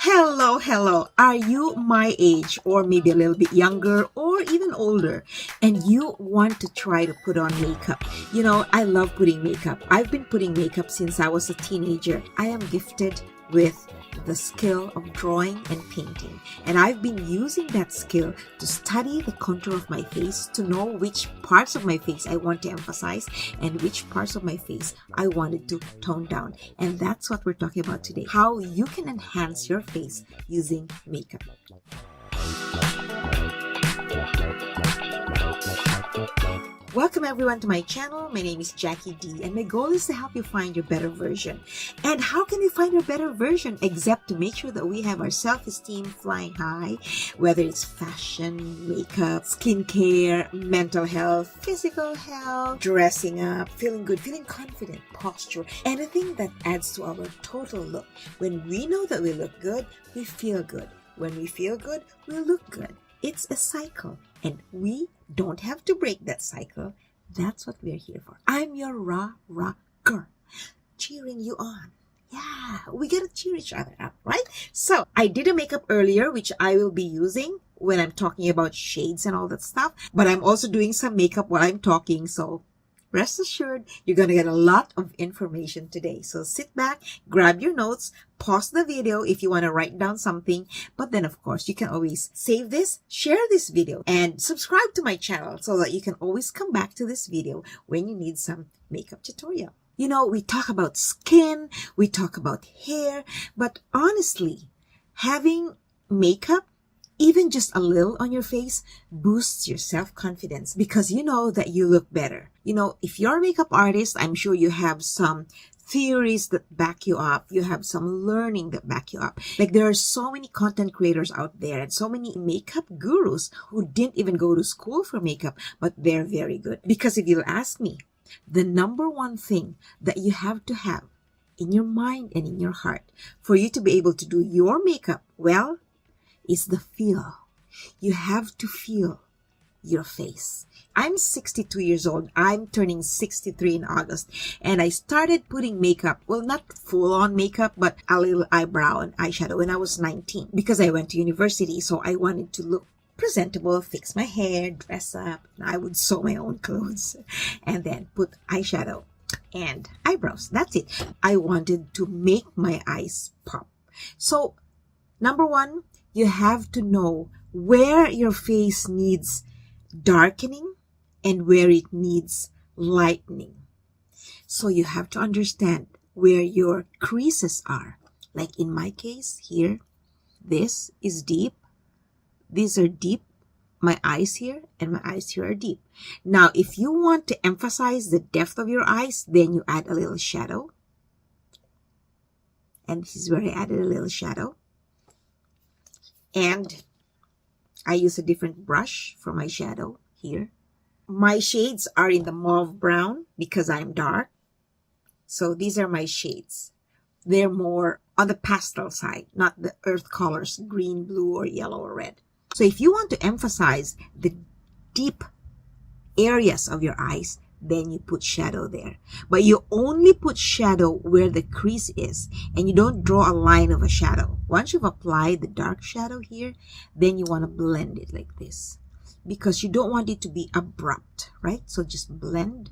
Hello, hello. Are you my age or maybe a little bit younger or even older and you want to try to put on makeup? I love putting makeup. I've been putting makeup since I was a teenager. I am gifted with the skill of drawing and painting, and I've been using that skill to study the contour of my face to know which parts of my face I want to emphasize and which parts of my face I wanted to tone down. And that's what we're talking about today, how you can enhance your face using makeup. Welcome everyone to my channel. My name is Jackie D, and my goal is to help you find your better version. And how can we find our better version except to make sure that we have our self-esteem flying high, whether it's fashion, makeup, skincare, mental health, physical health, dressing up, feeling good, feeling confident, posture, anything that adds to our total look. When we know that we look good, we feel good. When we feel good, we look good. It's a cycle, and we don't have to break that cycle. That's what we're here for. I'm your rah girl, cheering you on. Yeah, we gotta cheer each other up, right? So I did a makeup earlier, which I will be using when I'm talking about shades and all that stuff. But I'm also doing some makeup while I'm talking, so rest assured, you're going to get a lot of information today. So sit back, grab your notes, pause the video if you want to write down something. But then, of course, you can always save this, share this video, and subscribe to my channel so that you can always come back to this video when you need some makeup tutorial. We talk about skin, we talk about hair, but honestly, having makeup, even just a little on your face, boosts your self-confidence because you know that you look better. If you're a makeup artist, I'm sure you have some theories that back you up. You have some learning that back you up. Like there are so many content creators out there and so many makeup gurus who didn't even go to school for makeup, but they're very good. Because if you'll ask me, the number one thing that you have to have in your mind and in your heart for you to be able to do your makeup well is the feel. You have to feel your face. I'm 62 years old. I'm turning 63 in August. And I started putting makeup, well, not full-on makeup, but a little eyebrow and eyeshadow when I was 19 because I went to university. So I wanted to look presentable, fix my hair, dress up. I would sew my own clothes and then put eyeshadow and eyebrows. That's it. I wanted to make my eyes pop. So, number one, you have to know where your face needs darkening and where it needs lightening. So you have to understand where your creases are. Like in my case here, this is deep. These are deep. My eyes here and my eyes here are deep. Now, if you want to emphasize the depth of your eyes, then you add a little shadow. And this is where I added a little shadow. And I use a different brush for my shadow here. My shades are in the mauve brown because I'm dark. So these are my shades. They're more on the pastel side, not the earth colors, green, blue, or yellow, or red. So if you want to emphasize the deep areas of your eyes, then you put shadow there. But you only put shadow where the crease is, and you don't draw a line of a shadow. Once you've applied the dark shadow here, then you want to blend it like this because you don't want it to be abrupt, right? So just blend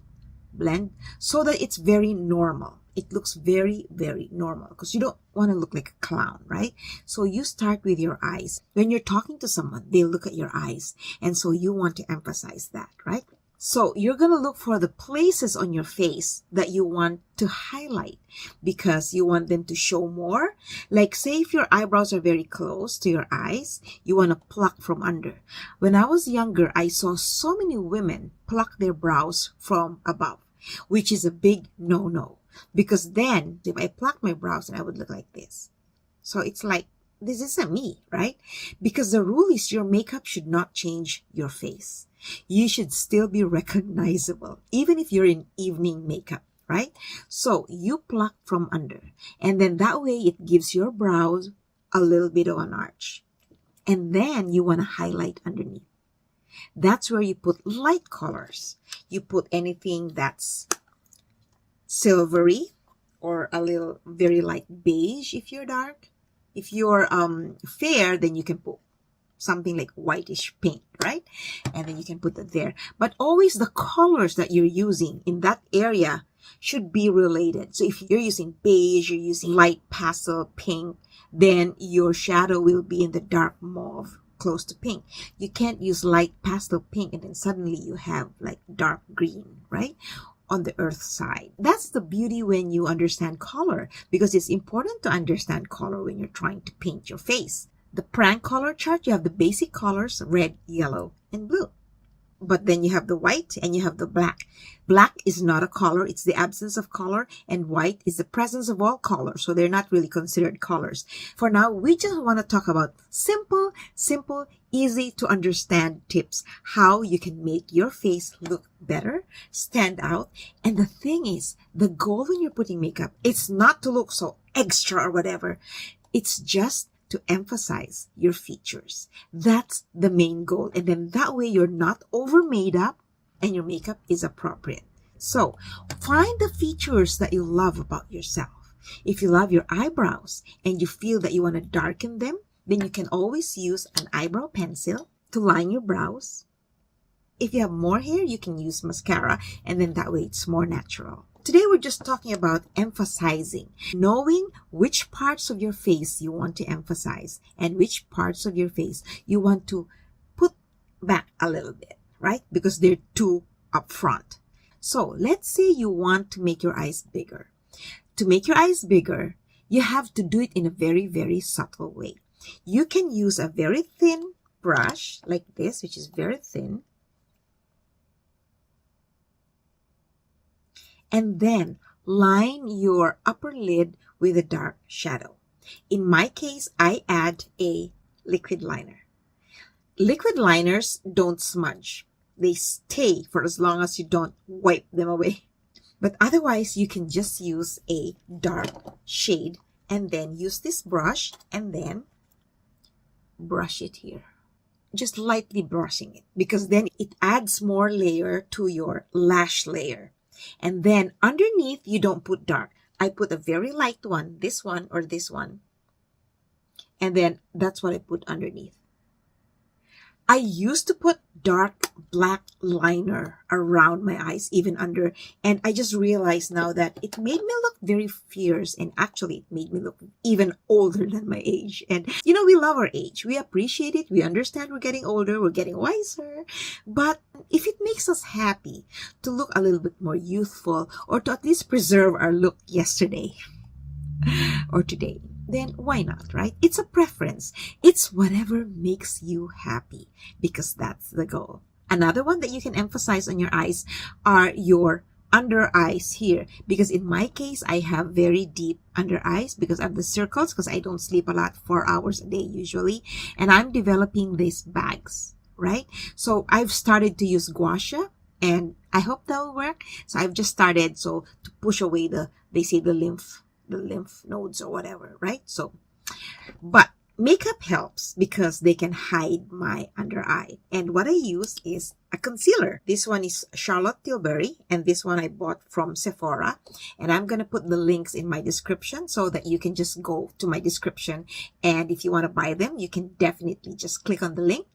so that it's very normal. It looks very, very normal because you don't want to look like a clown, right? So you start with your eyes. When you're talking to someone, they look at your eyes, and so you want to emphasize that, right? So you're going to look for the places on your face that you want to highlight because you want them to show more. Like say if your eyebrows are very close to your eyes, you want to pluck from under. When I was younger, I saw so many women pluck their brows from above, which is a big no-no because then if I pluck my brows, I would look like this. So it's like, this isn't me, right? Because the rule is your makeup should not change your face. You should still be recognizable, even if you're in evening makeup, right? So you pluck from under, and then that way it gives your brows a little bit of an arch. And then you want to highlight underneath. That's where you put light colors. You put anything that's silvery or a little very light beige if you're dark. If you're fair, then you can put something like whitish pink, right? And then you can put it there. But always the colors that you're using in that area should be related. So if you're using beige, you're using light pastel pink, then your shadow will be in the dark mauve close to pink. You can't use light pastel pink and then suddenly you have like dark green, right? On the earth side. That's the beauty when you understand color, because it's important to understand color when you're trying to paint your face. The prank color chart, you have the basic colors, red, yellow, and blue. But then you have the white and you have the black. Black is not a color, it's the absence of color, and white is the presence of all colors, so they're not really considered colors. For now, we just want to talk about simple, easy to understand tips, how you can make your face look better, stand out. And the thing is, the goal when you're putting makeup, it's not to look so extra or whatever. It's just to emphasize your features. That's the main goal. And then that way you're not over made up and your makeup is appropriate. So find the features that you love about yourself. If you love your eyebrows and you feel that you want to darken them, then you can always use an eyebrow pencil to line your brows. If you have more hair, you can use mascara, and then that way it's more natural. Today, we're just talking about emphasizing, knowing which parts of your face you want to emphasize and which parts of your face you want to put back a little bit, right? Because they're too upfront. So let's say you want to make your eyes bigger. To make your eyes bigger, you have to do it in a very subtle way. You can use a very thin brush like this, which is very thin. And then line your upper lid with a dark shadow. In my case, I add a liquid liner. Liquid liners don't smudge. They stay for as long as you don't wipe them away. But otherwise, you can just use a dark shade and then use this brush and then brush it here. Just lightly brushing it, because then it adds more layer to your lash layer. And then underneath, you don't put dark. I put a very light one, this one or this one. And then that's what I put underneath. I used to put dark black liner around my eyes, even under, and I just realized now that it made me look very fierce, and actually it made me look even older than my age. And you know, we love our age. We appreciate it. We understand we're getting older, we're getting wiser. But if it makes us happy to look a little bit more youthful, or to at least preserve our look yesterday or today, then why not, right? It's a preference. It's whatever makes you happy, because that's the goal. Another one that you can emphasize on your eyes are your under eyes here, because in my case, I have very deep under eyes because of the circles, because I don't sleep a lot, 4 hours a day usually, and I'm developing these bags, right? So I've started to use gua sha, and I hope that will work. So I've just started to push away they say the lymph nodes or whatever, right? So, but makeup helps because they can hide my under eye. And what I use is a concealer. This one is Charlotte Tilbury, and this one I bought from Sephora. And I'm going to put the links in my description so that you can just go to my description. And if you want to buy them, you can definitely just click on the link.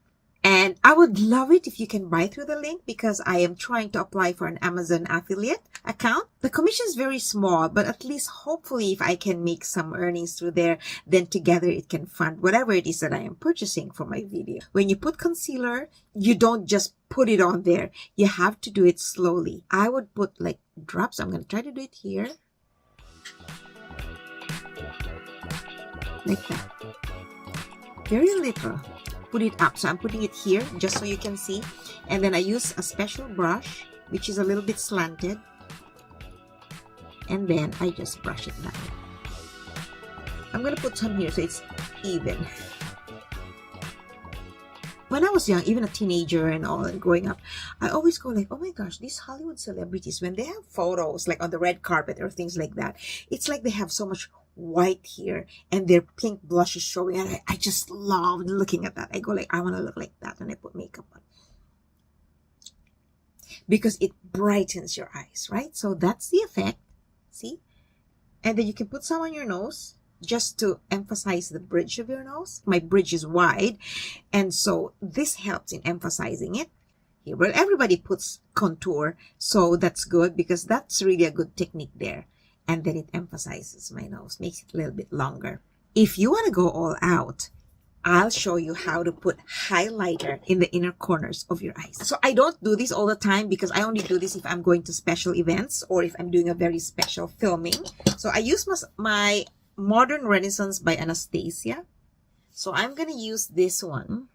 And I would love it if you can buy through the link, because I am trying to apply for an Amazon affiliate account. The commission is very small, but at least hopefully if I can make some earnings through there, then together it can fund whatever it is that I am purchasing for my video. When you put concealer, you don't just put it on there. You have to do it slowly. I would put like drops. I'm going to try to do it here. Like that. Very little. Put it up. So I'm putting it here just so you can see. And then I use a special brush, which is a little bit slanted. And then I just brush it down. I'm going to put some here so it's even. When I was young, even a teenager and all, and growing up, I always go like, oh my gosh, these Hollywood celebrities, when they have photos like on the red carpet or things like that, it's like they have so much white here and their pink blush is showing, and I just love looking at that. I go like, I want to look like that when I put makeup on, because it brightens your eyes, right? So that's the effect. See? And then you can put some on your nose, just to emphasize the bridge of your nose. My bridge is wide, and so this helps in emphasizing it. Here, well, everybody puts contour, so that's good because that's really a good technique there. And then it emphasizes my nose, makes it a little bit longer. If you want to go all out, I'll show you how to put highlighter in the inner corners of your eyes. So I don't do this all the time because I only do this if I'm going to special events or if I'm doing a very special filming. So I use my Modern Renaissance by Anastasia. So I'm going to use this one,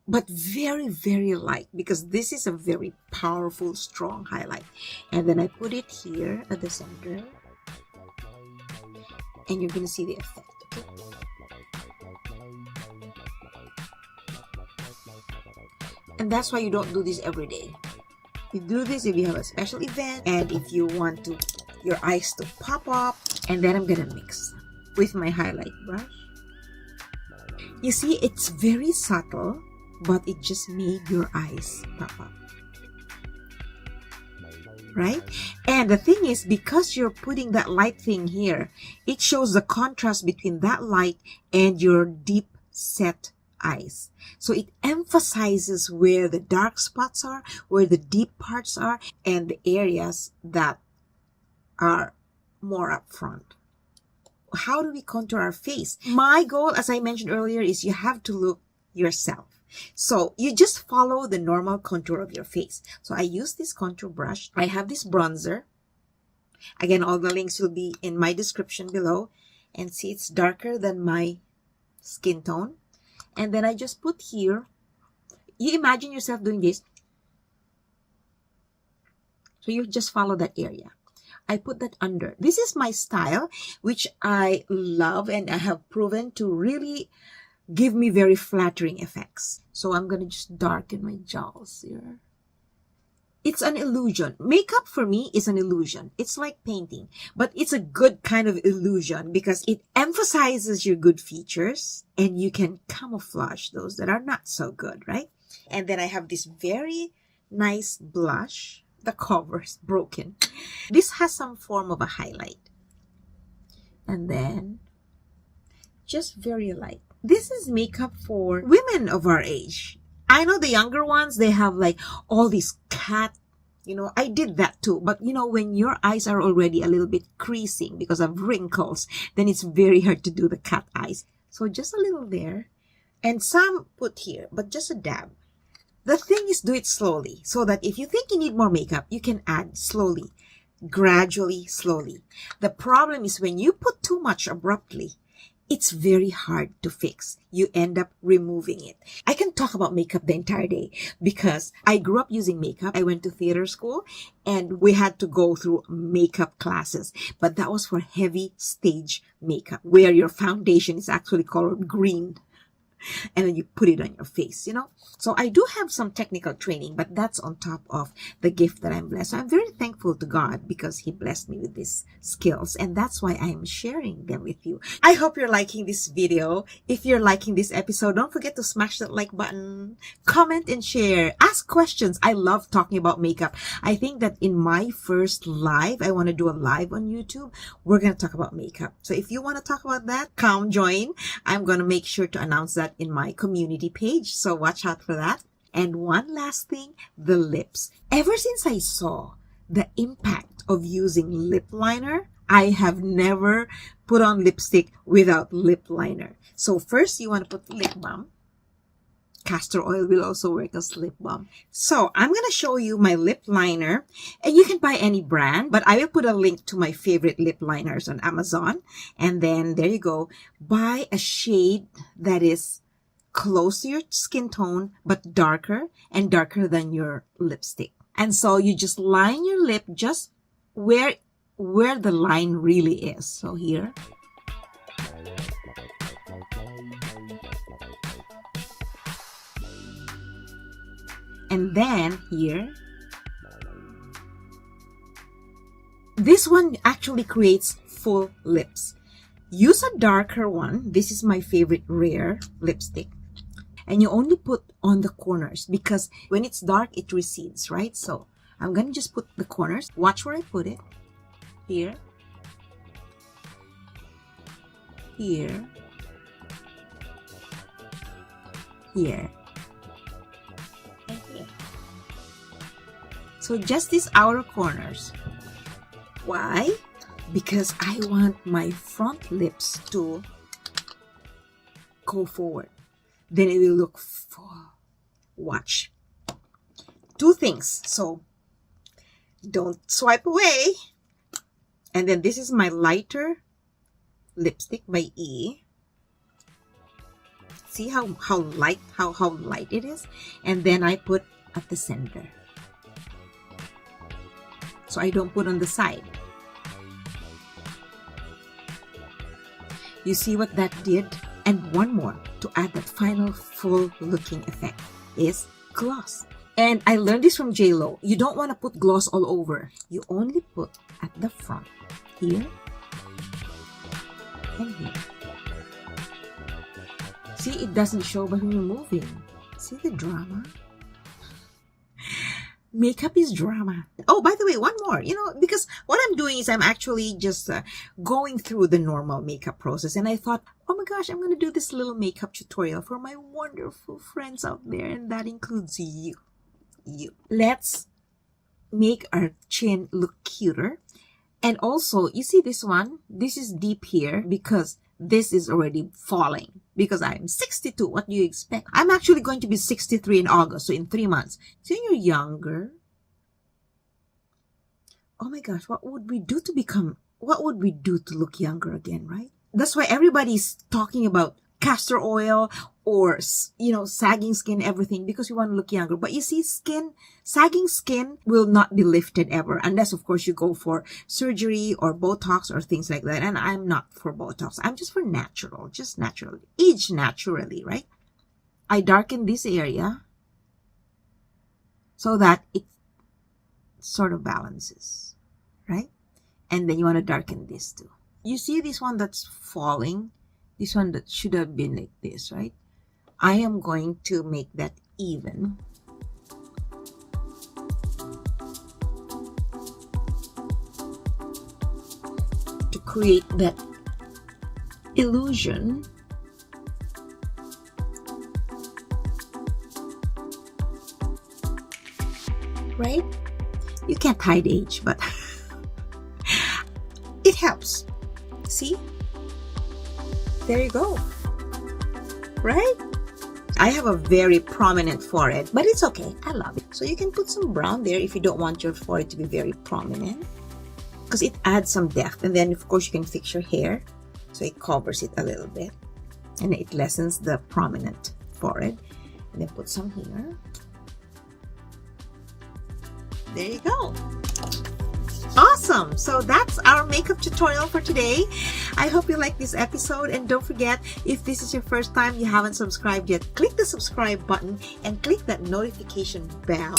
but very, very light because this is a very powerful, strong highlight. And then I put it here at the center. And you're going to see the effect. Okay? And that's why you don't do this every day. You do this if you have a special event and if you want your eyes to pop up. And then I'm gonna mix with my highlight brush. You see, it's very subtle, but it just made your eyes pop up. Right? And the thing is, because you're putting that light thing here, it shows the contrast between that light and your deep set eyes. So it emphasizes where the dark spots are, where the deep parts are, and the areas that are more up front. How do we contour our face? My goal, as I mentioned earlier, is you have to look yourself. So you just follow the normal contour of your face. So I use this contour brush. I have this bronzer. Again, all the links will be in my description below. And see, it's darker than my skin tone. And then I just put here. You imagine yourself doing this. So you just follow that area. I put that under. This is my style, which I love and I have proven to really give me very flattering effects. So I'm going to just darken my jowls here. It's an illusion. Makeup for me is an illusion. It's like painting, but it's a good kind of illusion because it emphasizes your good features and you can camouflage those that are not so good, right? And then I have this very nice blush. The cover is broken. This has some form of a highlight. And then just very light. This is makeup for women of our age. I know the younger ones, they have like all these cat, I did that too. But when your eyes are already a little bit creasing because of wrinkles, then it's very hard to do the cat eyes. So just a little there. And some put here, but just a dab. The thing is, do it slowly so that if you think you need more makeup, you can add slowly, gradually, slowly. The problem is when you put too much abruptly, it's very hard to fix. You end up removing it. I can talk about makeup the entire day because I grew up using makeup. I went to theater school and we had to go through makeup classes, but that was for heavy stage makeup where your foundation is actually colored green. And then you put it on your face, So I do have some technical training, but that's on top of the gift that I'm blessed. So I'm very thankful to God because He blessed me with these skills. And that's why I'm sharing them with you. I hope you're liking this video. If you're liking this episode, don't forget to smash that like button, comment and share, ask questions. I love talking about makeup. I think that in my first live, I want to do a live on YouTube. We're going to talk about makeup. So if you want to talk about that, come join. I'm going to make sure to announce that in my community page, so watch out for that. And one last thing, the lips. Ever since I saw the impact of using lip liner, I have never put on lipstick without lip liner. So first you want to put lip balm. Castor oil will also work as lip balm. So I'm going to show you my lip liner, and you can buy any brand, but I will put a link to my favorite lip liners on Amazon. And then there you go. Buy a shade that is close to your skin tone, but darker and darker than your lipstick. And so you just line your lip just where the line really is. So here. And then here. This one actually creates full lips. Use a darker one. This is my favorite Rare lipstick. And you only put on the corners because when it's dark, it recedes, right? So I'm going to just put the corners. Watch where I put it. Here. here, here, and here. So just these outer corners. Why? Because I want my front lips to go forward. Then it will look full. Watch. Two things. So don't swipe away. And then this is my lighter lipstick by E. See how light it is? And then I put at the center. So I don't put on the side. You see what that did? And one more to add that final full looking effect is gloss. And I learned this from J-Lo. You don't want to put gloss all over. You only put at the front. Here and here. See, it doesn't show but when you're moving. See the drama? Makeup is drama. Oh, by the way, one more. Because what I'm doing is I'm actually just going through the normal makeup process. And I thought, oh my gosh, I'm going to do this little makeup tutorial for my wonderful friends out there. And that includes you. Let's make our chin look cuter. And also, you see this one? This is deep here because this is already falling. Because I'm 62. What do you expect? I'm actually going to be 63 in August, so in 3 months. So you're younger. Oh my gosh, what would we do to look younger again, right? That's why everybody's talking about castor oil or, sagging skin, everything, because we want to look younger. But you see, sagging skin will not be lifted ever, unless, of course, you go for surgery or Botox or things like that. And I'm not for Botox. I'm just for natural, just natural. Age naturally, right? I darken this area so that it sort of balances, right? And then you want to darken this too. You see this one that's falling? This one that should have been like this, right? I am going to make that even. To create that illusion. Right? You can't hide age, but it helps. See? There you go. Right? I have a very prominent forehead, but it's okay. I love it. So you can put some brown there if you don't want your forehead to be very prominent, because it adds some depth. And then, of course, you can fix your hair so it covers it a little bit. And it lessens the prominent forehead. And then put some here. There you go. Awesome! So that's our makeup tutorial for today. I hope you like this episode, and don't forget, if this is your first time, you haven't subscribed yet, click the subscribe button and click that notification bell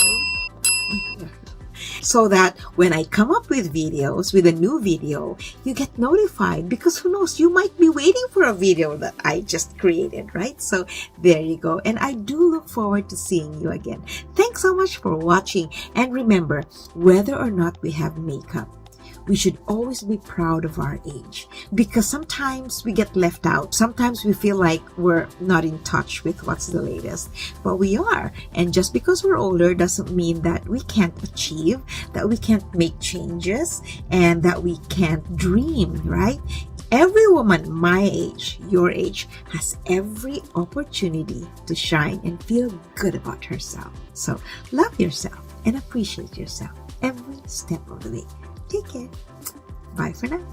so that when I come up with videos, with a new video, you get notified, because who knows, you might be waiting for a video that I just created, right? So there you go. And I do look forward to seeing you again. Thanks so much for watching. And remember, whether or not we have makeup, we should always be proud of our age, because sometimes we get left out. Sometimes we feel like we're not in touch with what's the latest, but we are. And just because we're older doesn't mean that we can't achieve, that we can't make changes, and that we can't dream, right? Every woman my age, your age, has every opportunity to shine and feel good about herself. So love yourself and appreciate yourself every step of the way. Take care. Bye for now.